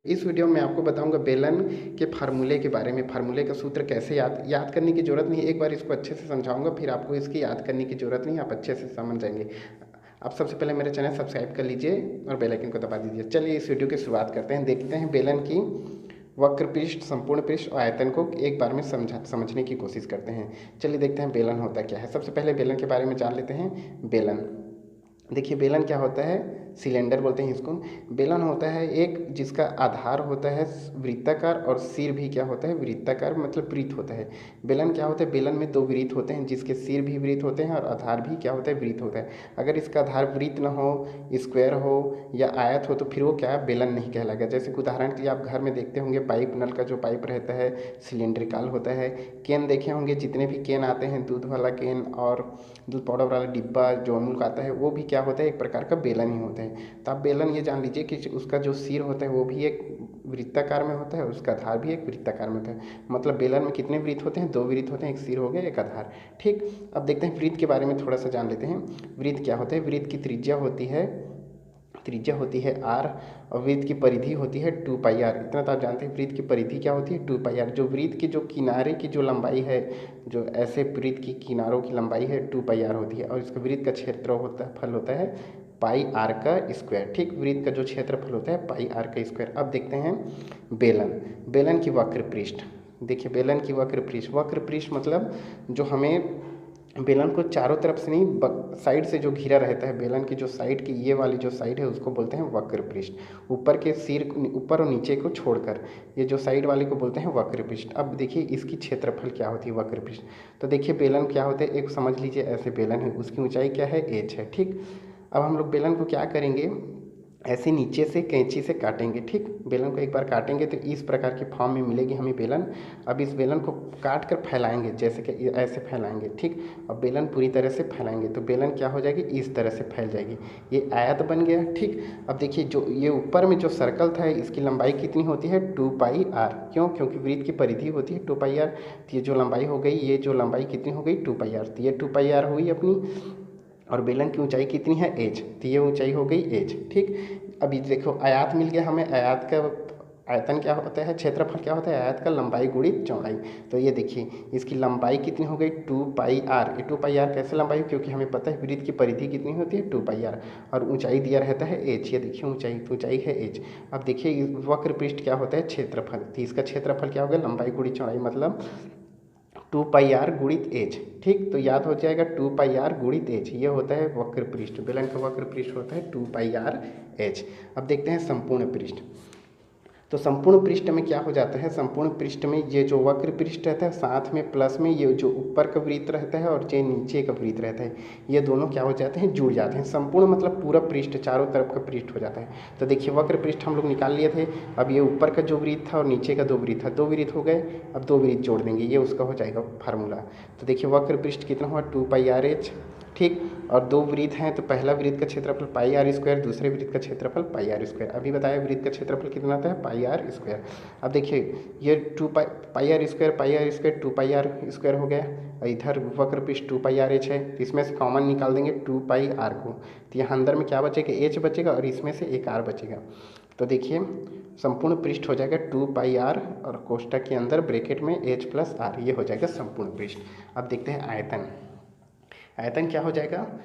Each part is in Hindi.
इस वीडियो में आपको बताऊंगा बेलन के फार्मूले के बारे में। फार्मूले का सूत्र कैसे याद करने की ज़रूरत नहीं है, एक बार इसको अच्छे से समझाऊंगा, फिर आपको इसकी याद करने की ज़रूरत नहीं है, आप अच्छे से समझ जाएंगे। आप सबसे पहले मेरे चैनल सब्सक्राइब कर लीजिए और बेल आइकन को दबा दीजिए। चलिए इस वीडियो की शुरुआत करते हैं। देखते हैं बेलन की वक्र पृष्ठ, संपूर्ण पृष्ठ और आयतन को एक बार में समझने की कोशिश करते हैं। चलिए देखते हैं बेलन होता क्या है। सबसे पहले बेलन के बारे में जान लेते हैं। बेलन, देखिए बेलन क्या होता है, सिलेंडर बोलते हैं इसको। बेलन होता है एक जिसका आधार होता है वृत्ताकार और सिर भी क्या होता है वृत्ताकार, मतलब वृत्त होता है। बेलन क्या होता है, बेलन में दो वृत्त होते हैं जिसके सिर भी वृत्त होते हैं और आधार भी क्या होता है वृत्त होता है। अगर इसका आधार वृत्त न हो, स्क्वायर हो या आयत हो तो फिर वो क्या बेलन नहीं कहलाएगा। जैसे कि उदाहरण के लिए आप घर में देखते होंगे पाइप, नल का जो पाइप रहता है सिलेंड्रिकल होता है। केन देखे होंगे, जितने भी केन आते हैं, दूध वाला केन और दूध पाउडर वाला डिब्बा जो अमूल का आता है, वो भी क्या होता है एक प्रकार का बेलन ही होता है। तो आप बेलन ये जान लीजिए कि उसका जो सिर होता है वो भी एक वृत्ताकार में होता है, उसका आधार भी एक वृत्ताकार में होता है। मतलब बेलन में कितने वृत्त होते हैं, दो वृत्त होते हैं, एक सिर हो गया एक आधार। ठीक, अब देखते हैं वृत्त के बारे में थोड़ा सा जान लेते हैं। वृत्त क्या होता है, वृत्त की त्रिज्या होती है आर और वृत्त की परिधि होती है 2πr। इतना तो आप जानते हैं, वृत्त की परिधि क्या होती है 2πr। जो वृत्त की जो किनारे की जो लंबाई है, जो ऐसे वृत्त की किनारों की लंबाई है 2πr होती है और इसका वृत्त का क्षेत्रफल होता है पाई आर का स्क्वायर। ठीक, वृत्त का जो क्षेत्रफल होता है पाई आर का स्क्वायर। अब देखते हैं बेलन की वक्र पृष्ठ। देखिए बेलन की वक्र पृष्ठ मतलब जो हमें बेलन को चारों तरफ से नहीं, साइड से जो घिरा रहता है, बेलन की जो साइड की ये वाली जो साइड है उसको बोलते हैं वक्र पृष्ठ। ऊपर के सिर, ऊपर और नीचे को छोड़कर ये जो साइड वाली को बोलते हैं वक्र पृष्ठ। अब देखिए इसकी क्षेत्रफल क्या होती है वक्र पृष्ठ। तो देखिए बेलन क्या होता है, एक समझ लीजिए ऐसे बेलन है, उसकी ऊंचाई क्या है h है। ठीक, अब हम लोग बेलन को क्या करेंगे, ऐसे नीचे से कैंची से काटेंगे। ठीक, बेलन को एक बार काटेंगे तो इस प्रकार की फॉर्म में मिलेगी हमें बेलन। अब इस बेलन को काट कर फैलाएंगे, जैसे कि ऐसे फैलाएंगे। ठीक, अब बेलन पूरी तरह से फैलाएंगे तो बेलन क्या हो जाएगी, इस तरह से फैल जाएगी, ये आयत बन गया। ठीक, अब देखिए जो ये ऊपर में जो सर्कल था इसकी लंबाई कितनी होती है 2πr। क्यों, क्योंकि वृत्त की परिधि होती है 2πr। तो ये जो लंबाई हो गई, ये जो लंबाई कितनी हो गई 2πr, तो ये 2πr हुई अपनी। और बेलन की ऊंचाई कितनी है h, तो ये ऊंचाई हो गई h। ठीक, अभी देखो आयत मिल गया हमें। आयतन क्या होता है, क्षेत्रफल क्या होता है, आयत का लंबाई गुणित चौड़ाई। तो ये देखिए इसकी लंबाई कितनी हो गई 2πr। ये 2πr कैसे लंबाई, क्योंकि हमें पता है वृत्त की परिधि कितनी होती है 2πr और ऊंचाई दिया रहता है h। ये देखिए ऊंचाई है h। अब देखिए वक्र पृष्ठ क्या होता है क्षेत्रफल, तो इसका क्षेत्रफल क्या होगा लंबाई गुणित चौड़ाई, मतलब 2πr गुणित h। ठीक, तो याद हो जाएगा 2πr गुणित h, ये होता है वक्र पृष्ठ। बेलन का वक्र पृष्ठ होता है 2πr h। अब देखते हैं संपूर्ण पृष्ठ। तो संपूर्ण पृष्ठ में क्या हो जाता है, संपूर्ण पृष्ठ में ये जो वक्र पृष्ठ रहता है साथ में प्लस में ये जो ऊपर का वृत्त रहता है और जो नीचे का वृत्त रहता है, ये दोनों क्या हो जाते हैं जुड़ जाते हैं। संपूर्ण मतलब पूरा पृष्ठ, चारों तरफ का पृष्ठ हो जाता है। तो देखिए वक्र पृष्ठ हम लोग निकाल लिए थे। अब ये ऊपर का जो वृत्त था और नीचे का दो वृत्त था, दो वृत्त हो गए। अब दो वृत्त जोड़ देंगे, ये उसका हो जाएगा फार्मूला। तो देखिए वक्र पृष्ठ कितना हुआ 2πrh। ठीक, और दो वृत्त हैं तो पहला वृत्त का क्षेत्रफल πr², दूसरे वृत्त का क्षेत्रफल πr²। अभी बताया वृत्त का क्षेत्रफल कितना आता है πr²। अब देखिए ये 2πr², 2πr² हो गया और इधर वक्र पृष्ठ 2πrh है, तो इसमें से कॉमन निकाल देंगे 2πr को, तो यहाँ अंदर में क्या बचेगा h बचेगा और इसमें से एक r बचेगा। तो देखिए संपूर्ण पृष्ठ हो जाएगा 2πr और कोष्ठक के अंदर ब्रैकेट में h + r, ये हो जाएगा संपूर्ण पृष्ठ। अब देखते हैं आयतन क्या हो जाएगा,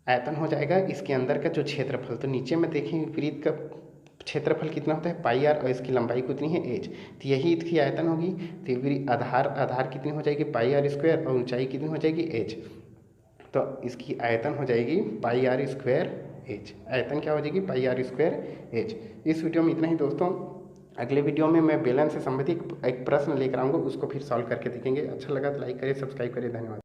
आयतन हो जाएगा इसके अंदर का जो क्षेत्रफल। तो नीचे में देखें वृत्त का क्षेत्रफल कितना होता है πr और इसकी लंबाई कितनी है h, तो यही इसकी आयतन होगी। तो आधार कितनी हो जाएगी πr² और ऊंचाई कितनी हो जाएगी h, तो इसकी आयतन हो जाएगी πr²h। आयतन क्या हो जाएगी πr²h। इस वीडियो में इतना ही दोस्तों। अगले वीडियो में मैं बेलन से संबंधित एक प्रश्न लेकर आऊँगा, उसको फिर सॉल्व करके देखेंगे। अच्छा लगा तो लाइक करिए, सब्सक्राइब करिए, धन्यवाद।